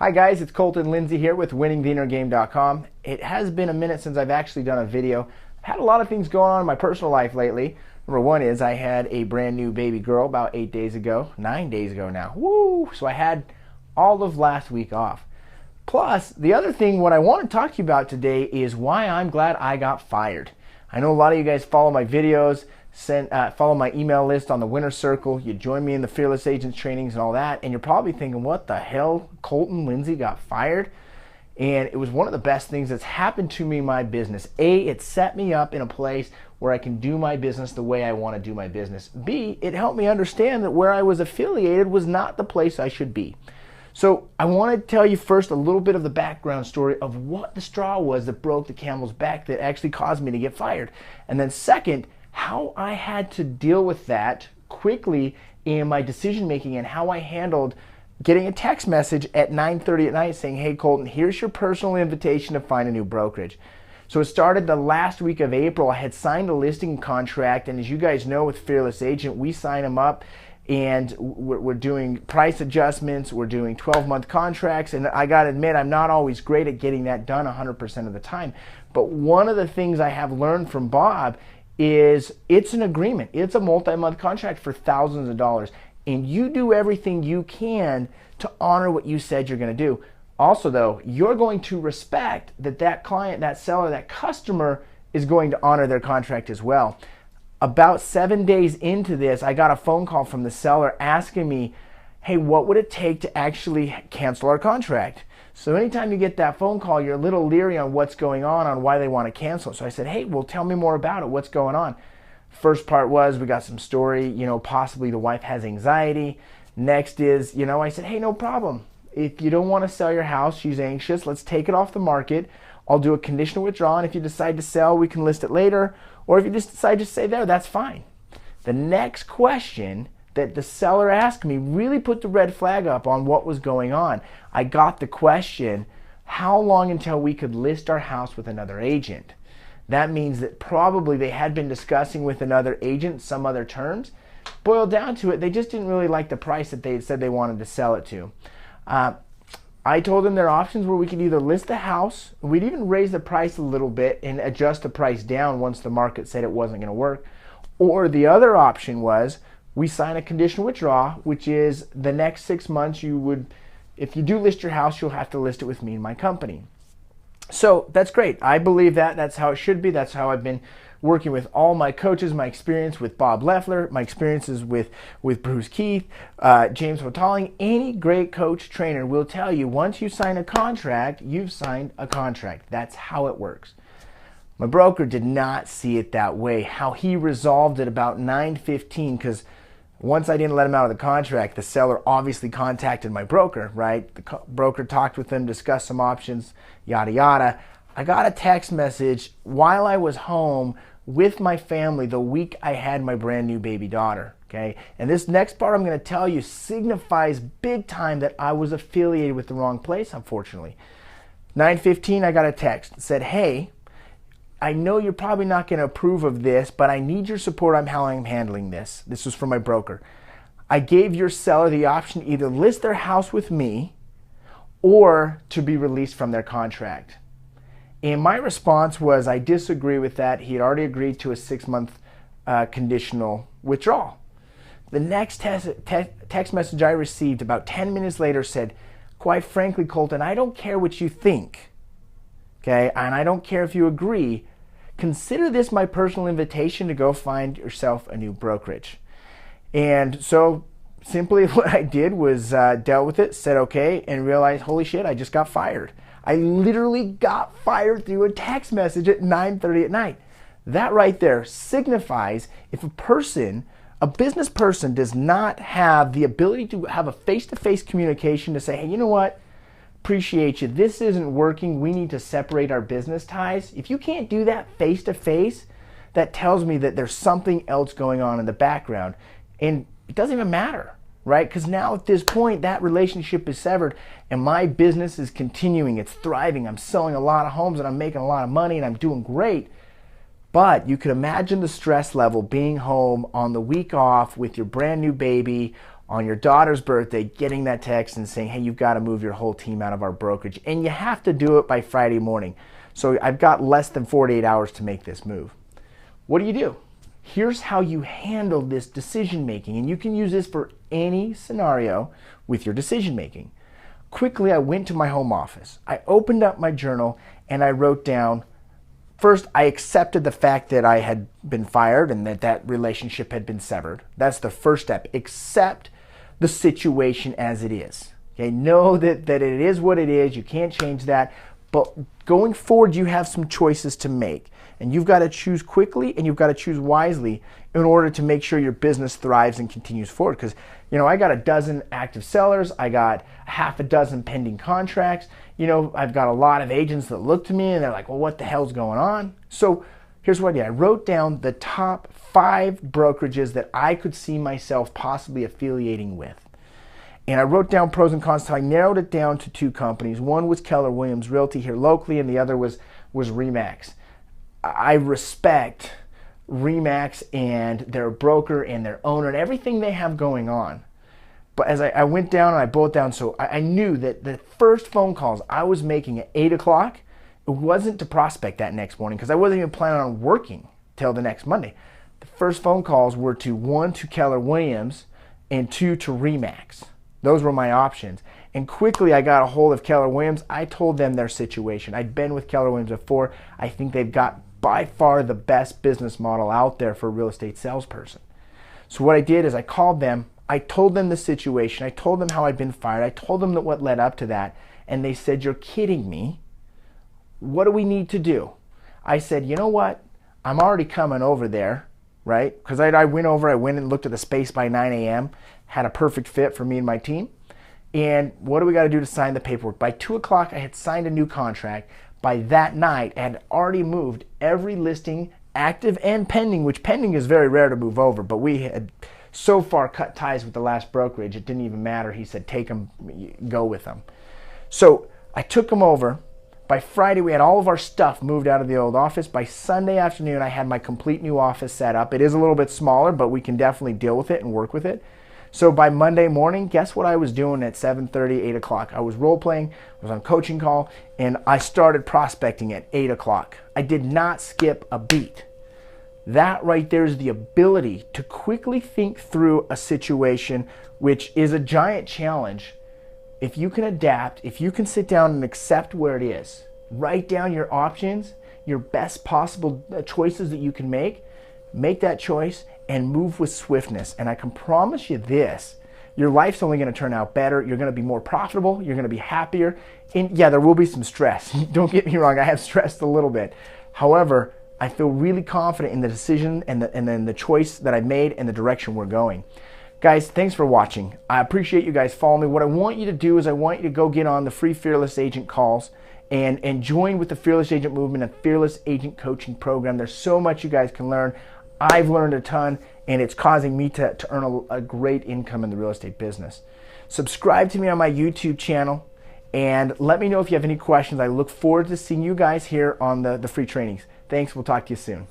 Hi guys, it's Colton Lindsay here with winningtheinnergame.com. It has been a minute since I've actually done a video. I've had a lot of things going on in my personal life lately. Number one is I had a brand new baby girl about 9 days ago now. Woo! So I had all of last week off. Plus, the other thing, what I want to talk to you about today is why I'm glad I got fired. I know a lot of you guys follow my videos, follow my email list on the Winner Circle. You join me in the Fearless Agents trainings and all that, and you're probably thinking, what the hell? Colton Lindsay got fired? And it was one of the best things that's happened to me in my business. A, it set me up in a place where I can do my business the way I want to do my business. B, it helped me understand that where I was affiliated was not the place I should be. So I want to tell you first a little bit of the background story of what the straw was that broke the camel's back that actually caused me to get fired. And then second, how I had to deal with that quickly in my decision making and how I handled getting a text message at 9:30 at night saying, hey Colton, here's your personal invitation to find a new brokerage. So it started the last week of April. I had signed a listing contract, and as you guys know with Fearless Agent, we sign them up and we're doing price adjustments, we're doing 12-month contracts, and I gotta admit, I'm not always great at getting that done 100% of the time. But one of the things I have learned from Bob is it's an agreement. It's a multi-month contract for thousands of dollars, and you do everything you can to honor what you said you're gonna do. Also though, you're going to respect that that client, that seller, that customer is going to honor their contract as well. About 7 days into this, I got a phone call from the seller asking me, hey, what would it take to actually cancel our contract? So anytime you get that phone call, you're a little leery on what's going on why they want to cancel. So I said, hey, well, tell me more about it. What's going on? First part was we got some story, possibly the wife has anxiety. Next is, I said, hey, no problem. If you don't want to sell your house, she's anxious, let's take it off the market. I'll do a conditional withdrawal, and if you decide to sell, we can list it later. Or if you just decide to stay there, that's fine. The next question that the seller asked me really put the red flag up on what was going on. I got the question, how long until we could list our house with another agent? That means that probably they had been discussing with another agent some other terms. Boiled down to it, they just didn't really like the price that they had said they wanted to sell it to. I told them their options were we could either list the house, we'd even raise the price a little bit and adjust the price down once the market said it wasn't going to work. Or the other option was we sign a conditional withdrawal, which is the next 6 months if you do list your house, you'll have to list it with me and my company. So that's great. I believe that's how it should be. That's how I've been working with all my coaches, my experience with Bob Leffler, my experiences with Bruce Keith, James Hotaling. Any great coach trainer will tell you once you sign a contract, you've signed a contract. That's how it works. My broker did not see it that way. How he resolved it about 9:15, because once I didn't let him out of the contract, the seller obviously contacted my broker, right? The broker talked with them, discussed some options, yada, yada. I got a text message while I was home with my family the week I had my brand new baby daughter, okay? And this next part I'm gonna tell you signifies big time that I was affiliated with the wrong place, unfortunately. 9:15, I got a text that said, hey, I know you're probably not gonna approve of this, but I need your support on how I'm handling this. This was from my broker. I gave your seller the option to either list their house with me or to be released from their contract. And my response was, I disagree with that. He had already agreed to a 6-month conditional withdrawal. The next text message I received about 10 minutes later said, quite frankly, Colton, I don't care what you think, okay? And I don't care if you agree. Consider this my personal invitation to go find yourself a new brokerage. And so simply what I did was dealt with it, said okay, and realized, holy shit, I just got fired. I literally got fired through a text message at 9:30 at night. That right there signifies if a business person does not have the ability to have a face-to-face communication to say, hey, you know what? Appreciate you. This isn't working. We need to separate our business ties. If you can't do that face-to-face, that tells me that there's something else going on in the background. And it doesn't even matter, right? Because now at this point, that relationship is severed and my business is continuing. It's thriving. I'm selling a lot of homes and I'm making a lot of money and I'm doing great. But you could imagine the stress level being home on the week off with your brand new baby, On your daughter's birthday, getting that text and saying, hey, you've got to move your whole team out of our brokerage. And you have to do it by Friday morning. So I've got less than 48 hours to make this move. What do? Here's how you handle this decision making. And you can use this for any scenario with your decision making. Quickly, I went to my home office. I opened up my journal and I wrote down, first, I accepted the fact that I had been fired and that relationship had been severed. That's the first step. Accept the situation as it is. Okay, know that it is what it is. You can't change that. But going forward, you have some choices to make. And you've got to choose quickly and you've got to choose wisely in order to make sure your business thrives and continues forward. Because, I got a dozen active sellers. I got half a dozen pending contracts. I've got a lot of agents that look to me and they're like, well, what the hell's going on? So here's what I did. I wrote down the top 5 brokerages that I could see myself possibly affiliating with. And I wrote down pros and cons. So I narrowed it down to 2 companies. One was Keller Williams Realty here locally, and the other was RE/MAX. I respect RE/MAX and their broker and their owner and everything they have going on. But as I went down and I boiled down, so I knew that the first phone calls I was making at 8 o'clock, it wasn't to prospect that next morning because I wasn't even planning on working till the next Monday. The first phone calls were to 1, to Keller Williams, and 2, to RE/MAX. Those were my options. And quickly I got a hold of Keller Williams. I told them their situation. I'd been with Keller Williams before. I think they've got by far the best business model out there for a real estate salesperson. So what I did is I called them. I told them the situation. I told them how I'd been fired. I told them what led up to that. And they said, you're kidding me. What do we need to do? I said, you know what? I'm already coming over there, right? Because I went and looked at the space by 9 a.m., had a perfect fit for me and my team. And what do we got to do to sign the paperwork? By 2 o'clock, I had signed a new contract. By that night, I had already moved every listing, active and pending, which pending is very rare to move over, but we had so far cut ties with the last brokerage, it didn't even matter. He said, take them, go with them. So I took them over. By Friday, we had all of our stuff moved out of the old office. By Sunday afternoon, I had my complete new office set up. It is a little bit smaller, but we can definitely deal with it and work with it. So by Monday morning, guess what I was doing at 7:30, 8 o'clock? I was role playing, I was on coaching call, and I started prospecting at 8 o'clock. I did not skip a beat. That right there is the ability to quickly think through a situation, which is a giant challenge. If you can adapt, if you can sit down and accept where it is, write down your options, your best possible choices that you can make that choice and move with swiftness. And I can promise you this, your life's only going to turn out better. You're going to be more profitable. You're going to be happier. And yeah, there will be some stress. Don't get me wrong. I have stressed a little bit. However, I feel really confident in the decision and then the choice that I made and the direction we're going. Guys, thanks for watching. I appreciate you guys following me. What I want you to do is I want you to go get on the free Fearless Agent calls and join with the Fearless Agent movement and Fearless Agent coaching program. There's so much you guys can learn. I've learned a ton, and it's causing me to earn a great income in the real estate business. Subscribe to me on my YouTube channel, and let me know if you have any questions. I look forward to seeing you guys here on the free trainings. Thanks. We'll talk to you soon.